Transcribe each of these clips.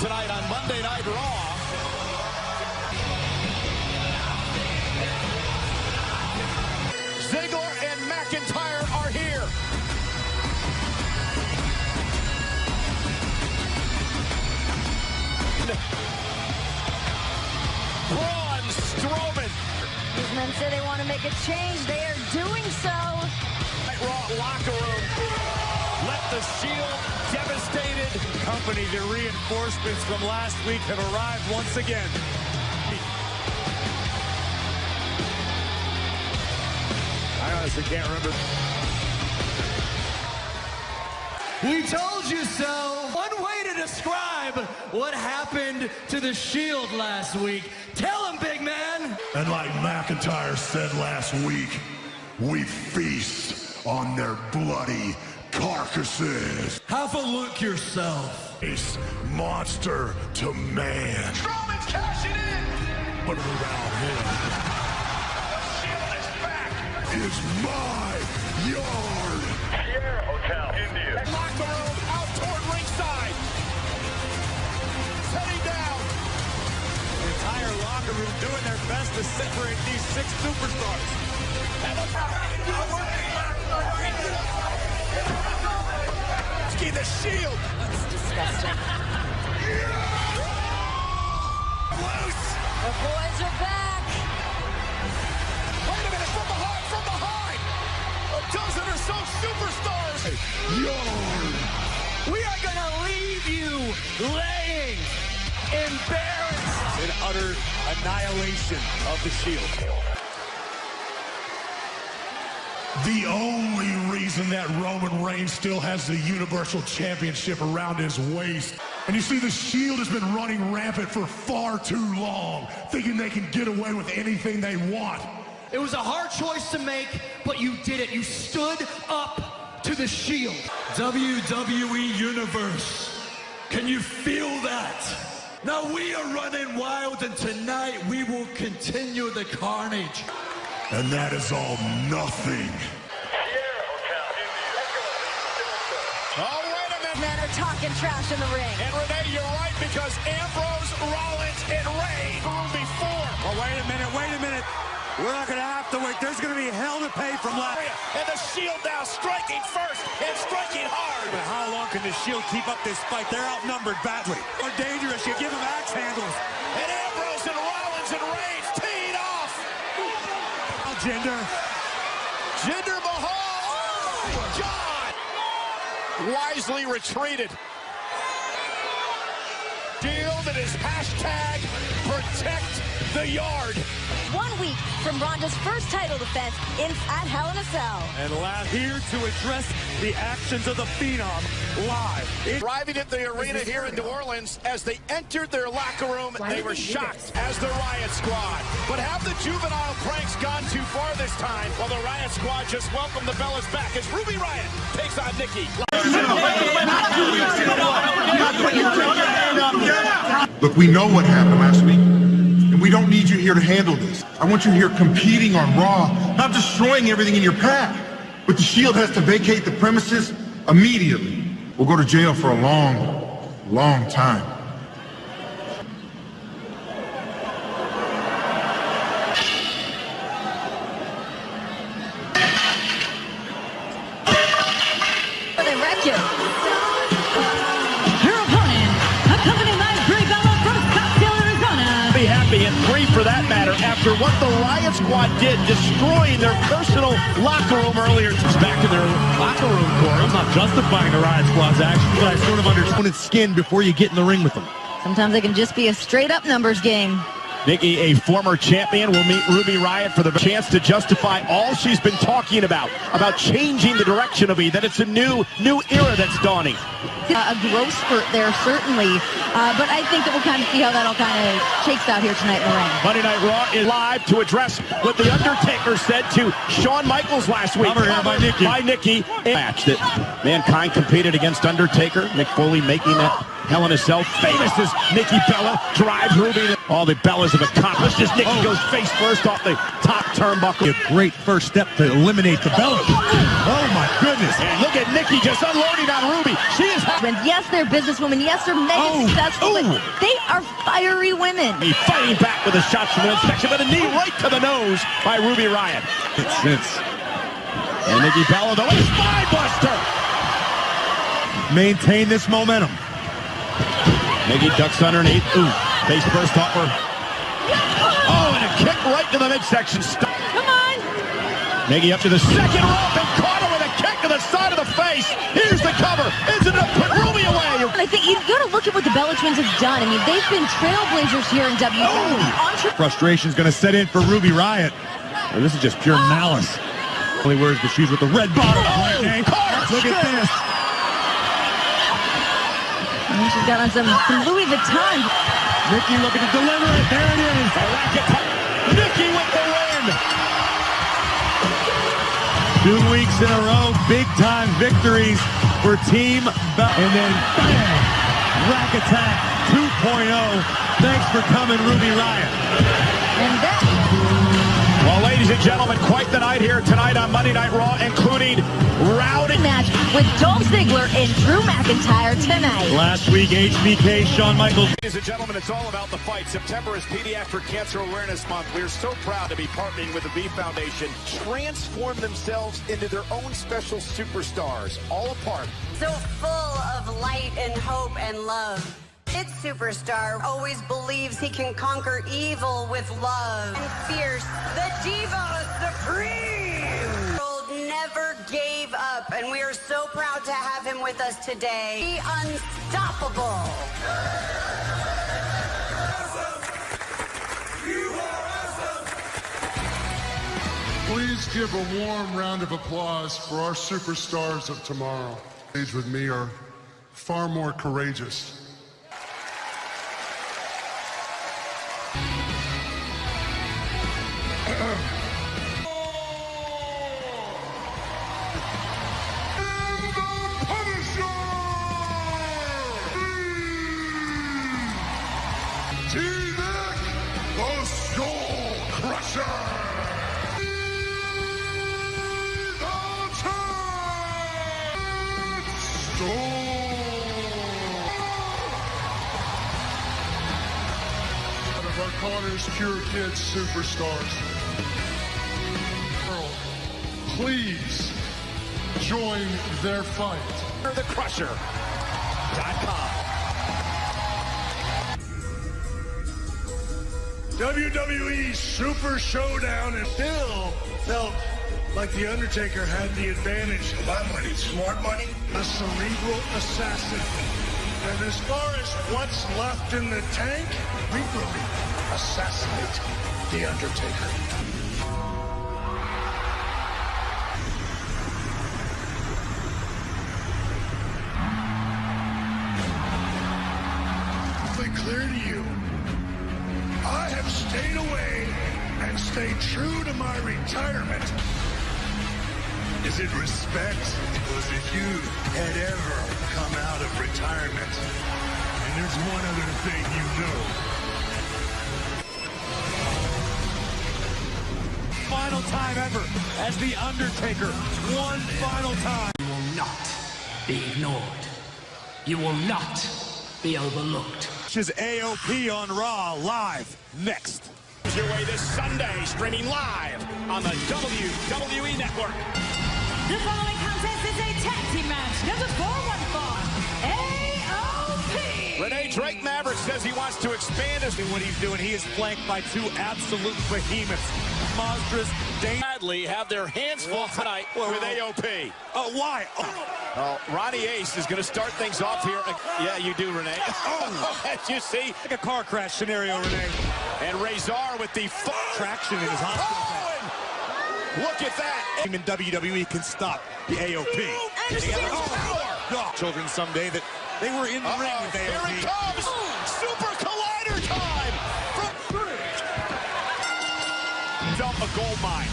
tonight on Monday Night Raw. Ziggler and McIntyre are here. Braun Strowman. These men say they want to make a change. They are doing so. Raw locker room. Let the Shield devastated. Company, the reinforcements from last week have arrived once again. I honestly can't remember. We told you so. One way to describe what happened to the Shield last week. Tell him, big man. And like McIntyre said last week, we feast on their bloody carcasses. Have a look yourself. Face monster to man. Strowman's cashing in. But around him Shield is back. is my yard. Sierra Hotel, India. Locker room out toward ringside. Heading down. The entire locker room doing their best to separate these 6 superstars. The Shield. It's disgusting. Loose. The boys are back. Wait a minute, from behind. A dozen or so superstars. Yard. We are going to leave you laying embarrassed. An utter annihilation of the Shield. The only reason that Roman Reigns still has the Universal Championship around his waist. And you see, the Shield has been running rampant for far too long, thinking they can get away with anything they want. It was a hard choice to make, but you did it. You stood up to the Shield. WWE Universe, can you feel that? Now we are running wild, and tonight we will continue the carnage. And that is all nothing. Oh, wait a minute. Men are talking trash in the ring. And Renee, you're right, because Ambrose, Rollins, and Reigns grew before. Oh, wait a minute. We're not going to have to wait. There's going to be hell to pay from last. And the Shield now striking first and striking hard. But how long can the Shield keep up this fight? They're outnumbered badly. More dangerous. You give them axe handles. And Ambrose and Rollins and Reigns teed off. Jinder Mahal. Oh, God. Wisely retreated. Shield and his hashtag protect the yard. 1 week from Ronda's first title defense at Hell in a Cell. And last here to address the actions of the Phenom live. Arriving at the arena here in New Orleans, as they entered their locker room, they were shocked as the Riot Squad. But have the juvenile pranks gone too far this time? Well, the Riot Squad just welcomed the Bellas back as Ruby Riot takes on Nikki. Look, we know what happened last week, and we don't need you here to handle this. I want you here competing on Raw, not destroying everything in your path. But the Shield has to vacate the premises immediately. We'll go to jail for a long, long time. They wreck you. Her opponent, accompanied by Bray Bella from Scottsdale, Arizona. Be happy and free for that matter after what the Riot Squad did, destroying their personal locker room earlier. Back in their locker room, Corey. I'm not justifying the Riot Squad's actions, but I sort of understand its skin before you get in the ring with them. Sometimes it can just be a straight-up numbers game. Nikki, a former champion, will meet Ruby Riott for the chance to justify all she's been talking about changing the direction of E, that it's a new era that's dawning. A growth spurt there, certainly, but I think that we'll kind of see how that all kind of shakes out here tonight in the ring. Monday Night Raw is live to address what The Undertaker said to Shawn Michaels last week. Covered by Nikki. A match that Mankind competed against Undertaker. Mick Foley making that Hell in a Cell, famous as Nikki Bella drives Ruby. All the Bellas have accomplished as Nikki goes face first off the top turnbuckle. A great first step to eliminate the Bellas. Oh my goodness. And look at Nikki just unloading on Ruby. She is... Yes, they're businesswomen. Yes, they're mega successful, but they are fiery women. He fighting back with the shots from an inspection, but a knee right to the nose by Ruby Riott. And Nikki Bella, the spine buster. Maintain this momentum. Nikki ducks underneath. Face first upper. Oh, and a kick right to the midsection. Come on. Nikki up to the second rope and caught her with a kick to the side of the face. Here's the cover. Isn't it put Ruby away? I think you've got to look at what the Bella Twins have done. I mean, they've been trailblazers here in WWE. Frustration's going to set in for Ruby Riott. Well, this is just pure malice. Only wears the shoes with the red bottom. Look at this. And she's got on some Louis Vuitton. Nikki looking to deliver it. There it is. Nikki with the win. 2 weeks in a row, big-time victories for Team Bella. And then, bang, Rack Attack 2.0. Thanks for coming, Ruby Riott. And that... Well, ladies and gentlemen, quite the night here tonight on Monday Night Raw, including rowdy match with Dolph Ziggler and Drew McIntyre tonight. Last week, HBK, Shawn Michaels. Ladies and gentlemen, it's all about the fight. September is Pediatric Cancer Awareness Month. We are so proud to be partnering with the V Foundation. Transform themselves into their own special superstars, all a part. So full of light and hope and love. Its superstar always believes he can conquer evil with love. And fierce, the Diva Supreme never gave up, and we are so proud to have him with us today. The Unstoppable. Please give a warm round of applause for our superstars of tomorrow. Stage with me are far more courageous. The Soul Crusher! One of our Connor's Cure Kids superstars. Please join their fight. TheCrusher.com. WWE Super Showdown, and still felt like The Undertaker had the advantage. My money, smart money. A cerebral assassin. And as far as what's left in the tank, we will assassinate The Undertaker. Clear to you. I have stayed away and stayed true to my retirement. Is it respect? Because if you had ever come out of retirement, and there's one other thing you know. Final time ever as The Undertaker. One final time. You will not be ignored. You will not be overlooked. Is AOP on Raw live next. Your way this Sunday, streaming live on the WWE Network. The following contest is a tag team match. Number 415, AOP. Renee Drake Maverick says he wants to expand his... What he's doing, he is flanked by two absolute behemoths. Monstrous, Badly have their hands full tonight with AOP. Oh, why? Well, Ronnie Ace is going to start things off here. Yeah, you do, Renee. As you see. Like a car crash scenario, Renee. And Razor with the traction in his hospital. Look at that. In WWE can stop the AOP. Children someday that they were in the ring with AOP. Here it comes. Super Collider time. From a gold mine.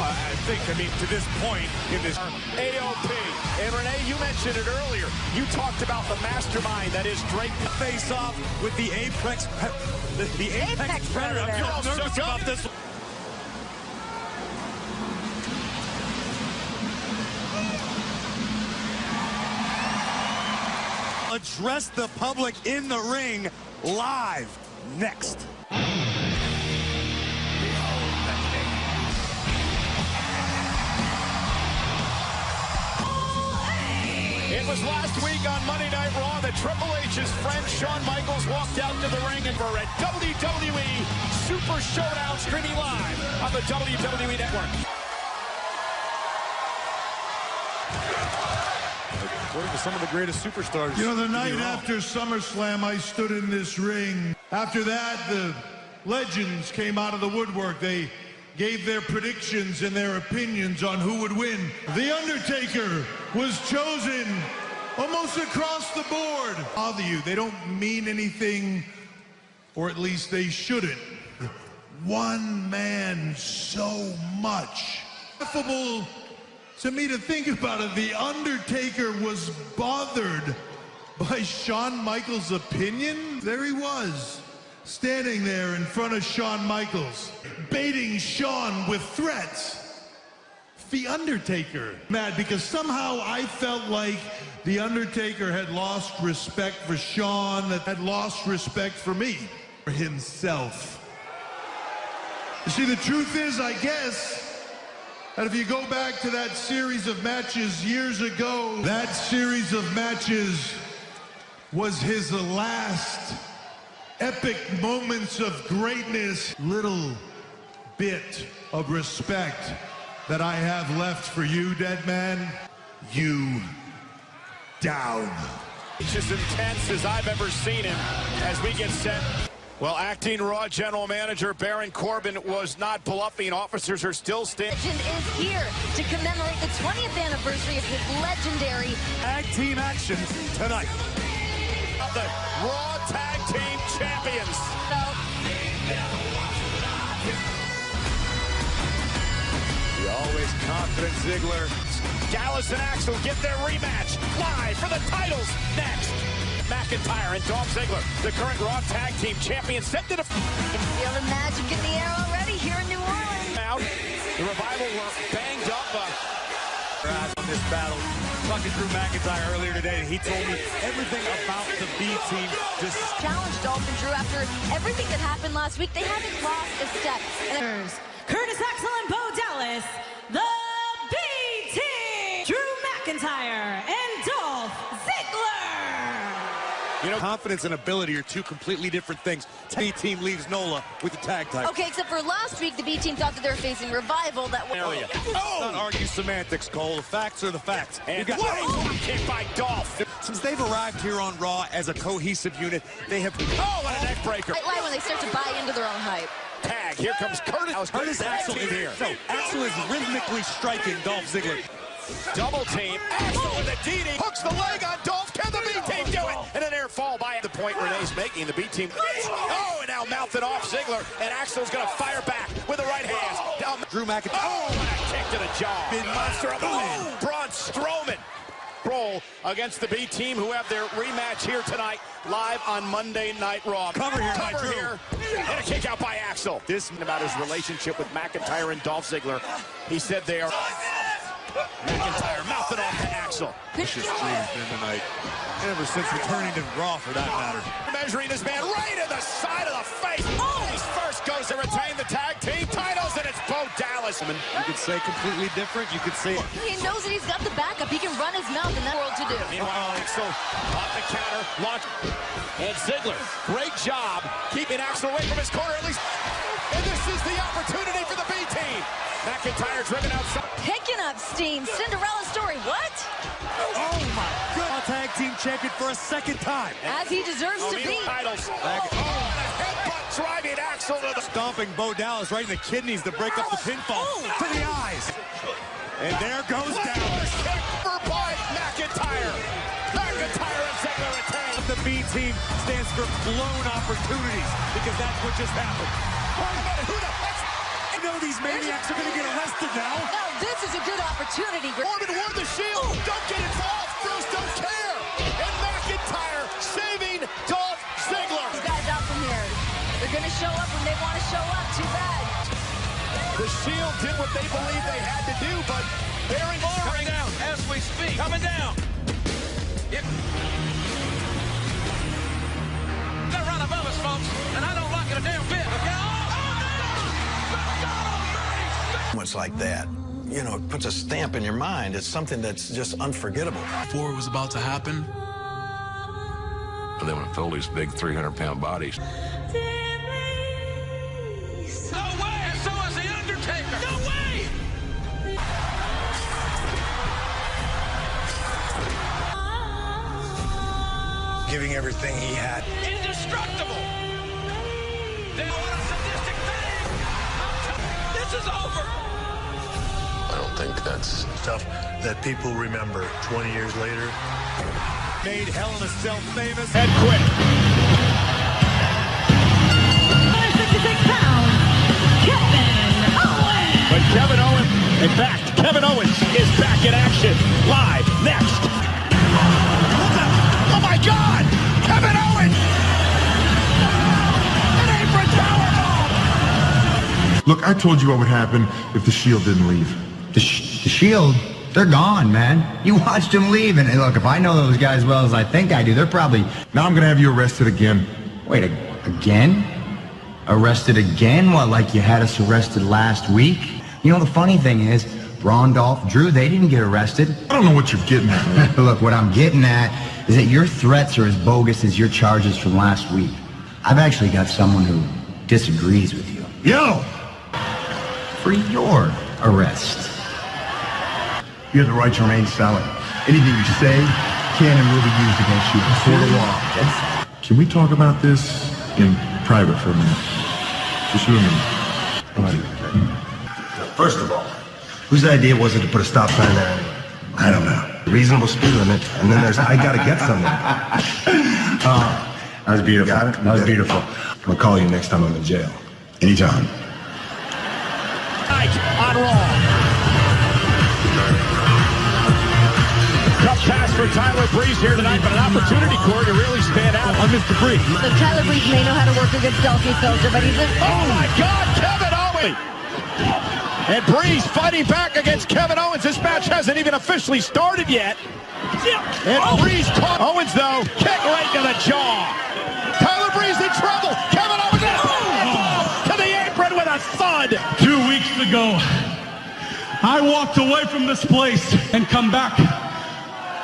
I think, to this point in this AOP. And Renee, you mentioned it earlier. You talked about the mastermind that is Drake. Face off with the Apex Predator. I'm You're all nervous shook about up. this. Address the public in the ring live next. It was last week on Monday Night Raw that Triple H's friend Shawn Michaels walked out to the ring and for a WWE Super Showdown streaming live on the WWE Network. According to some of the greatest superstars. You know, the night after SummerSlam, I stood in this ring. After that, the legends came out of the woodwork. They gave their predictions and their opinions on who would win. The Undertaker was chosen almost across the board. Bother you, they don't mean anything, or at least they shouldn't. One man so much. Laughable to me to think about it. The Undertaker was bothered by Shawn Michaels' opinion. There he was, standing there in front of Shawn Michaels, baiting Shawn with threats. The Undertaker mad because somehow I felt like The Undertaker had lost respect for Shawn, that had lost respect for me, for himself. You see, the truth is, I guess, that if you go back to that series of matches years ago, that series of matches was his last epic moments of greatness. Little bit of respect that I have left for you, dead man. You down. It's as intense as I've ever seen him as we get set. Well, acting Raw General Manager Baron Corbin was not bluffing. Officers are still standing. Legend is here to commemorate the 20th anniversary of his legendary Tag team actions tonight. The Raw Tag Team Champions. The always confident Ziggler. Dallas and Axel get their rematch live for the titles next. McIntyre and Dolph Ziggler, the current Raw Tag Team Champions, set to defeat. You can feel the magic in the air already here in New Orleans. Out. The Revival were banged up. On this battle, talking through McIntyre earlier today, and he told me everything about the B team. Just challenged Dolph and Drew after everything that happened last week. They haven't lost a step. Curtis Axel and Bo Dallas, the B Team, Drew McIntyre and Dolph Ziggler. You know, confidence and ability are two completely different things. B team leaves NOLA with the tag title. Okay, except for last week, the B team thought that they were facing Revival. That was Not argue semantics, Cole. The facts are the facts. And kick by Dolph. Since they've arrived here on Raw as a cohesive unit, they have. Oh, what a neck breaker! I lie when they start to buy into their own hype. Tag. Here comes Curtis. Curtis Axel is here. So Axel is rhythmically striking Dolph Ziggler. Double team. Axel with a DD. Hooks the leg on Dolph. Can the B team do it? And an air fall by the point Renee's making. The B team. Oh, and now mouthing off Ziggler. And Axel's going to fire back with the right hand. Down. Drew McIntyre. Oh, what a kick to the jaw. Big monster. Oh, Braun Strowman. Roll against the B team who have their rematch here tonight live on Monday Night Raw. Cover here, Cover here. And a kick out by Axel. This about his relationship with McIntyre and Dolph Ziggler. He said they are. McIntyre mouthing off to Axel. Vicious dream's been tonight. Ever since returning to Raw, for that matter. Measuring his man right in the side of the face. Oh, he's first goes to retain the tag team titles, and it's Bo Dallas. You could say completely different. You could say. He knows that he's got the backup. He can run his mouth in that world to do. Meanwhile, Axel off the counter, launch. And Ziggler, great job keeping Axel away from his corner at least. And this is the opportunity for the B team. McIntyre driven outside. Picking up steam. Cinderella story. What? Oh my God! Tag team champion for a second time. As he deserves to be. Titles. Oh, and a headbutt driving Axel to the stomping Bo Dallas right in the kidneys to break up the pinfall to the eyes. And there goes Dallas. Kick by McIntyre. McIntyre and Ziggler retain. The B team stands for blown opportunities because that's what just happened. I know these maniacs are going to get arrested now. Now this is a good opportunity. Corbin won the Shield. Don't get involved. Girls don't care. And McIntyre saving Dolph Ziggler. These guys out from here. They're going to show up when they want to show up. Too bad. The Shield did what they believed they had to do, but Baron coming down as we speak. Coming down. They're right above us, folks, and I don't like it a damn bit. Moments like that, you know, it puts a stamp in your mind. It's something that's just unforgettable. Before it was about to happen, they would fill these big 300-pound bodies. No way! And so is The Undertaker! No way! Giving everything he had. Indestructible! Then what a sadistic thing! This is over! I don't think that's Stuff that people remember 20 years later. made Hell in a Cell famous. Head quick. 166 pounds, Kevin Owens. But Kevin Owens, in fact, Kevin Owens is back in action. Live next. Oh my God! Kevin Owens! An apron powerbomb! Look, I told you what would happen if the Shield didn't leave. The Shield, they're gone, man. You watched them leave, and look, if I know those guys as well as I think I do, they're probably... Now I'm gonna have you arrested again. Wait, again? Arrested again? What, like you had us arrested last week? You know, the funny thing is, Braun, Dolph, Drew, they didn't get arrested. I don't know what you're getting at, man. Look, what I'm getting at is that your threats are as bogus as your charges from last week. I've actually got someone who disagrees with you. Yo! For your arrest. You have the right to remain silent. Anything you say can and will be used against you before the law. Can we talk about this in private for a minute? Just you and me. First of all, whose idea was it to put a stop sign there anyway? I don't know. Reasonable speed limit, and then there's I gotta get something. That was beautiful. Got it? That was beautiful. I'm gonna call you next time I'm in jail. Anytime. Tonight on Raw. Tough pass for Tyler Breeze here tonight, but an opportunity, Corey, to really stand out on Mr. Breeze. So Tyler Breeze may know how to work a good selfie filter, but he's a... Oh my God, Kevin Owens! And Breeze fighting back against Kevin Owens. This match hasn't even officially started yet. And Breeze caught Owens, though. Kick right to the jaw. Tyler Breeze in trouble. Kevin Owens to the apron with a thud. 2 weeks ago, I walked away from this place and come back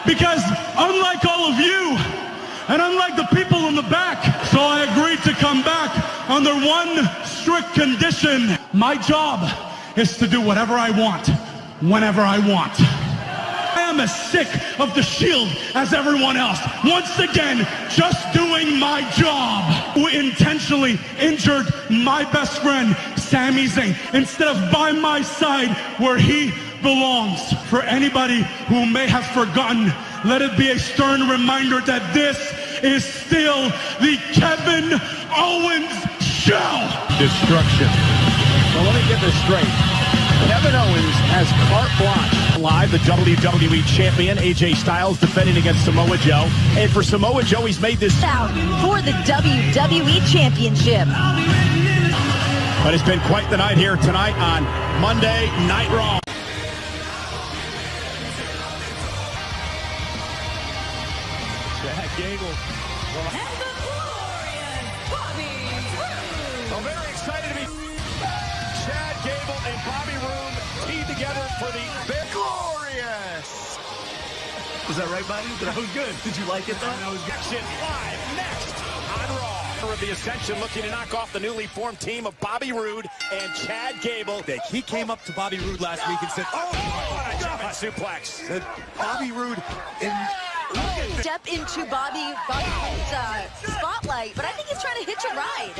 because unlike all of you and unlike the people in the back, so I agreed to come back under one strict condition. My job is to do whatever I want, whenever I want. I am as sick of the Shield as everyone else. Once again, just doing my job. Who intentionally injured my best friend, Sami Zayn, instead of by my side where he belongs. For anybody who may have forgotten, let it be a stern reminder that this is still the Kevin Owens Show. Destruction. So let me get this straight. Kevin Owens has carte blanche. Live, the WWE champion, AJ Styles, defending against Samoa Joe. And for Samoa Joe, he's made this out for the WWE Championship. But it's been quite the night here tonight on Monday Night Raw. Chad Gable. And the glorious Bobby Roode. So very excited to be Chad Gable and Bobby Roode teamed together for the glorious. Was that right, buddy? That was good. Did you like it, though? That was action live next on Raw. Of the Ascension looking to knock off the newly formed team of Bobby Roode and Chad Gable. He came up to Bobby Roode last week and said, what a German suplex. Said, Bobby Roode Step into Bobby Roode's spotlight, but I think he's trying to hitch a ride.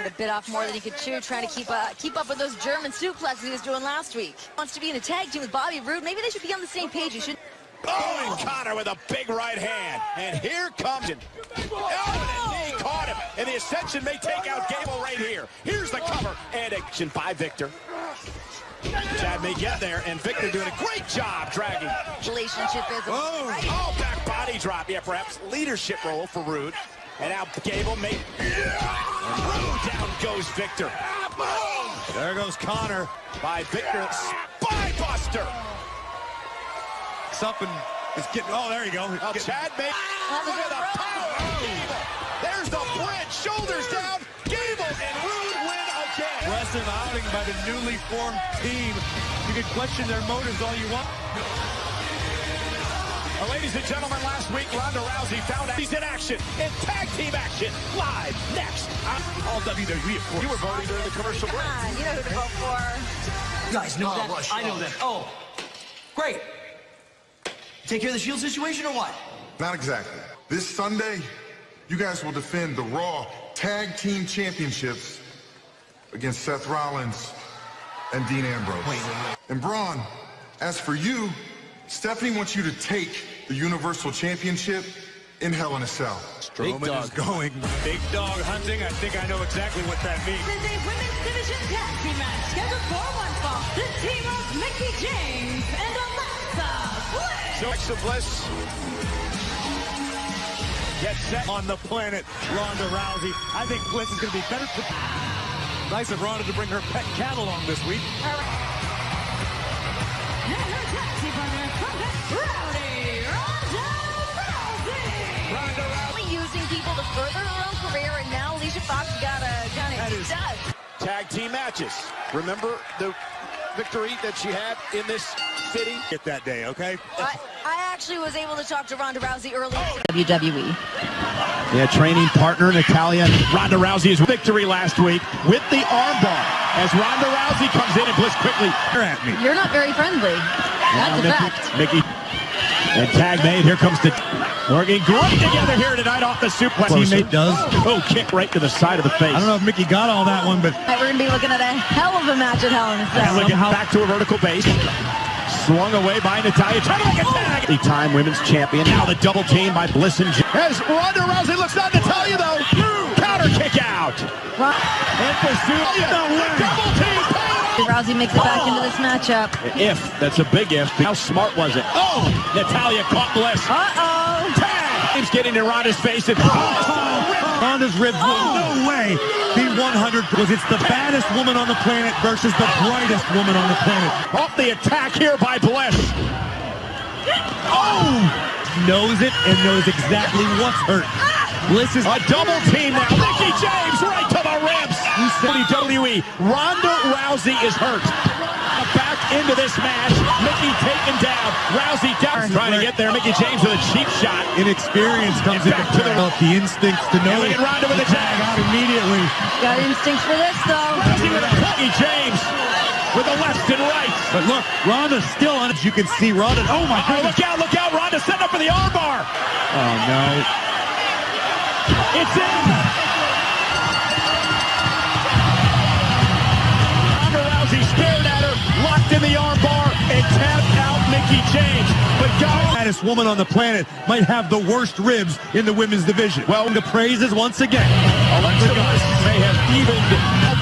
A bit off more than he could chew, trying to keep up with those German suplexes he was doing last week. Wants to be in a tag team with Bobby Roode. Maybe they should be on the same page. You should. Oh, and Connor with a big right hand. And here comes... Oh, and he caught him. And the Ascension may take out Gable right here. Here's the cover, and action by Victor. Chad may get there, and Victor doing a great job dragging. Relationship is Oh, back body drop. Yeah, perhaps leadership role for Rude. And now Gable may... And Rude, down goes Victor. There goes Connor by Victor. Spy buster. Something is getting... Oh, there you go. Oh, Chad may... Look at the power of Gable. There's the bridge. Shoulders down. Gable and Rude win again. Impressive outing by the newly formed team. You can question their motives all you want. Well, ladies and gentlemen, last week Ronda Rousey found out he's in action, in tag team action, live next. All WWE, of course. You were voting during the commercial break. You know who to vote for. You guys know that? I know that. Oh, great. Take care of the Shield situation or what? Not exactly. This Sunday, you guys will defend the Raw Tag Team Championships against Seth Rollins and Dean Ambrose. Wait. And Braun, as for you, Stephanie wants you to take the Universal Championship in Hell in a Cell. Strowman is going big dog hunting. I think I know exactly what that means. This is a women's division tag team match scheduled for one fall. The team of Mickie James and Alexa Bliss. So Alexa Bliss gets set On the planet, Ronda Rousey. I think Bliss is going to be better. Nice of Ronda to bring her pet cat along this week. And her tag team partner from the Rowdy Ronda Rousey. Using people to further her own career, and now Alicia Fox got a kind of stuck. tag team matches. Remember the victory that she had in this city? Get that day, okay? I actually was able to talk to Ronda Rousey earlier. WWE. Yeah, training partner Natalia. Ronda Rousey's victory last week with the armbar. As Ronda Rousey comes in and Bliss quickly. You're not very friendly. That's a fact. Mickey. And tag made. Here comes the working great together here tonight off the suplex. Teammate does. Oh, kick right to the side of the face. I don't know if Mickey got all that one, but We're going to be looking at a hell of a match at Hell in a Cell. Look at back to a vertical base. Swung away by Natalia. Trying to make a tag. The time women's champion. Now the double team by Bliss and as Ronda Rousey looks down Natalia though. Counter kick out. And pursuit. No way. Double team. Rousey makes it back into this matchup. If. That's a big if. How smart was it? Oh! Natalia caught Bliss. Uh-oh. Tag! He's getting in Ronda's face. And Ronda's ribs will no way be 100 because it's the baddest woman on the planet versus the brightest woman on the planet. Off the attack here by Bliss. Oh! Knows it and knows exactly what's hurt. Bliss is a double team now. Mickie James right to the ribs. WWE. Ronda Rousey is hurt. Back into this match. Mickey taken down. Rousey down. Trying to get there. Mickie James with a cheap shot. inexperience comes into play. The instincts to know. Look at Ronda with a tag out immediately. Got instincts for this though. Rousey with a Mickey James with the left and right. But look, Ronda's still on it. You can see Ronda. Oh my goodness. Look out. Ronda setting up for the armbar. Oh no. It's in. Ronda Rousey stared at her, locked in the armbar, and tapped out Mickie James. But God, the baddest woman on the planet might have the worst ribs in the women's division. Well, the praises once again. Alexa Bliss may have evened,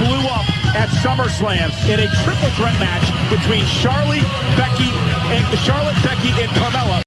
blew up at SummerSlam in a triple threat match between Charlotte, Becky, and Carmella.